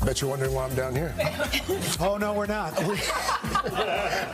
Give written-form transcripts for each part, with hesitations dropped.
bet you're wondering why I'm down here. Oh, no, we're not.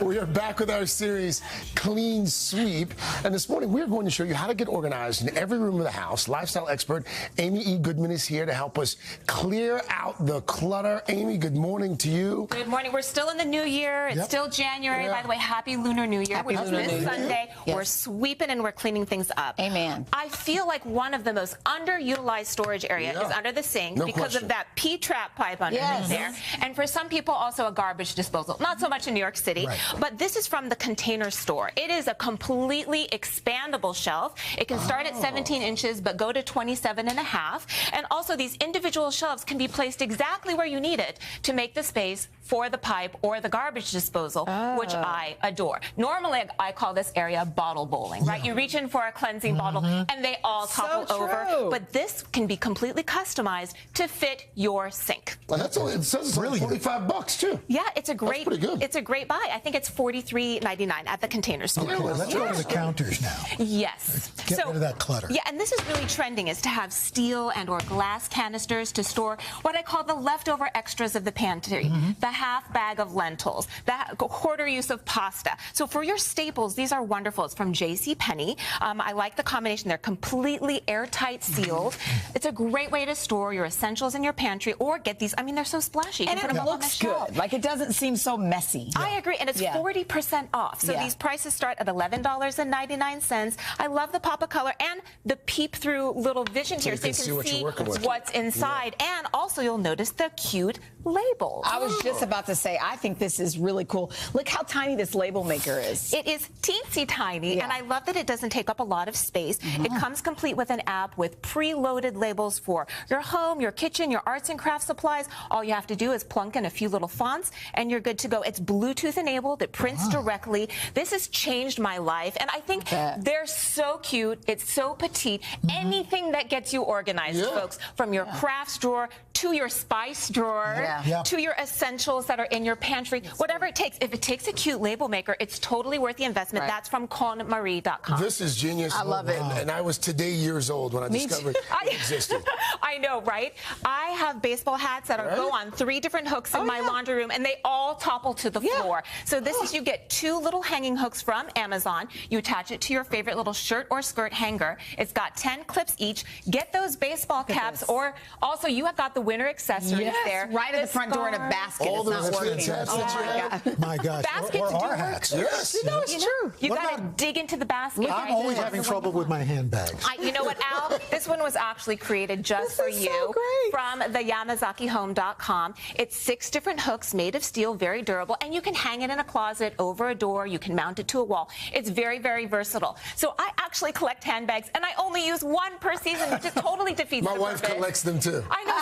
We are back with our series, Clean Sweep. And this morning, we're going to show you how to get organized in every room of the house. Lifestyle expert Amy E. Goodman is here to help us clear out the clutter. Amy, good morning to you. Good morning. We're still in the new year. It's still January. By the way, happy Lunar New Year. Which is this Sunday. We're sweeping and we're cleaning things up. Amen. I feel like one of the most underutilized storage areas is under the sink because of that P-trap pipe underneath there. And for some people, also a garbage disposal. Not so much in New York City, but this is from the Container Store. It is a completely expandable shelf. It can start at 17 inches, but go to 27 and a half. And also, these individual shelves can be placed exactly where you need it to make the space for the pipe or the garbage disposal, which I adore. Normally, I call this area bottle bowling, right? You reach in for a cleansing bottle, and they all topple over. But this can be completely customized to fit your sink. Well, that's all, it says it's really $45 too. Yeah, it's a great. That's pretty good. It's a great buy. I think it's $43.99 at the Container Store. Okay, let's go to the counters now. Yes. Get rid of that clutter. Yeah, and this is really trending, is to have steel and or glass canisters to store what I call the leftover extras of the pantry. The half bag of lentils, the quarter use of pasta. So for your staples, these are wonderful. It's from JCPenney. I like the combination. They're completely airtight sealed. It's a great way to store your essentials in your pantry, or get these. I mean, they're so splashy. And it looks good. Like, it doesn't seem so messy. I agree, and it's 40% off. So these prices start at $11.99. I love the pop of color and the peep-through little vision here, so you can see what's inside. And also, you'll notice the cute labels. I was just about to say, I think this is really cool. Look how tiny this label maker is. It is teensy tiny, and I love that it doesn't take up a lot of space. It comes complete with an app with preloaded labels for your home, your kitchen, your arts and crafts supplies. All you have to do is plunk in a few little fonts, and you're good to go. It's Bluetooth enabled. It prints directly. This has changed my life, and I think they're so cute. It's so petite. Anything that gets you organized, folks, from your crafts drawer to your spice drawer, to your essentials that are in your pantry, whatever it takes. If it takes a cute label maker, it's totally worth the investment. That's from KonMarie.com. This is genius. I love it. And I was today years old when I discovered it existed. I know, right? I have baseball hats that go on 3 different hooks in my laundry room, and they all topple to the floor. So this is, you get 2 little hanging hooks from Amazon. You attach it to your favorite little shirt or skirt hanger. It's got 10 clips each. Get those baseball caps, or also you have got the winter accessories there. Right at the front door in a basket. All it's not working. My gosh. Baskets or our hats. Yes. No, it's true. You got to dig into the basket. I'm always having trouble with my handbags. You know what, Al? This one was actually created just for you from the YamazakiHome.com. It's 6 different hooks made of steel, very durable, and you can hang it in a closet, over a door. You can mount it to a wall. It's very, very versatile. So I actually collect handbags, and I only use 1 per season, which just totally defeats the purpose. My wife collects them too. I know.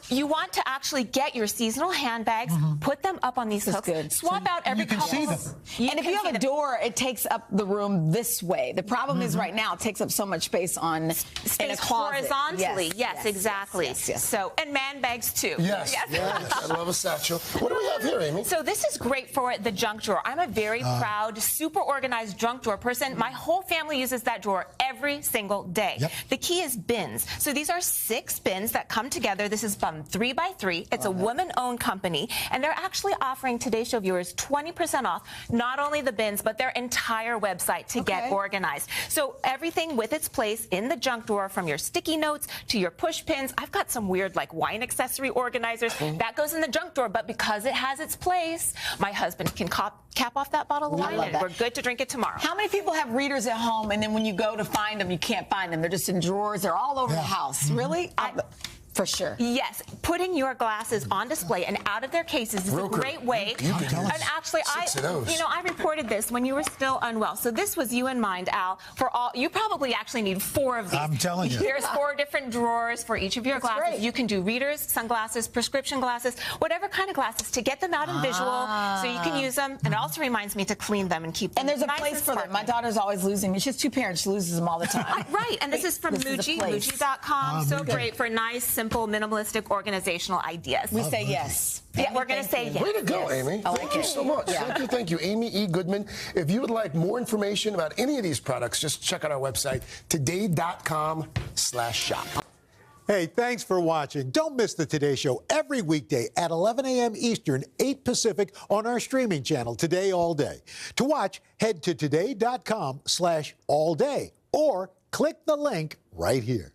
So you want to actually get your seasonal handbags, put them up on these hooks, swap out every couple. You can see them. And if you have a door, it takes up the room this way. The problem is right now it takes up so much space in a closet. Horizontally. Yes, exactly. So, and man bags too. Yes. I love a satchel. What do we have here, Amy? So this is great for the junk drawer. I'm a very proud, super organized junk drawer person. My whole family uses that drawer every single day. The key is bins. So these are 6 bins that come together. This is from 3x3. It's a woman-owned company, and they're actually offering today's show viewers 20% off not only the bins, but their entire website to get organized. So everything with its place in the junk drawer, from your sticky notes to your push pins. I've got some weird, like, wine accessory organizers. That goes in the junk drawer, but because it has its place, my husband can cap off that bottle of wine, and we're good to drink it tomorrow. How many people have readers at home, and then when you go to find them, you can't find them? They're just in drawers. They're all over the house. Really? For sure. Yes, putting your glasses on display and out of their cases is a great way. And actually, I reported this when you were still unwell. So this was you in mind, Al. For all, you probably actually need 4 of these. I'm telling you. There's 4 different drawers for each of your glasses. Great. You can do readers, sunglasses, prescription glasses, whatever kind of glasses, to get them out in visual, so you can use them. And it also reminds me to clean them and keep them nice. And there's a place for them. My daughter's always losing. She has 2 parents. She loses them all the time. Right. And this is from Muji, Muji.com. So great for nice, simple, minimalistic, organizational ideas. We say yes. Yeah, we're going to say yes. Way to go, Amy. Thank you so much. Thank you. Amy E. Goodman. If you would like more information about any of these products, just check out our website, today.com/shop. Hey, thanks for watching. Don't miss the Today Show every weekday at 11 a.m. Eastern, 8 Pacific on our streaming channel, Today All Day. To watch, head to today.com/allday or click the link right here.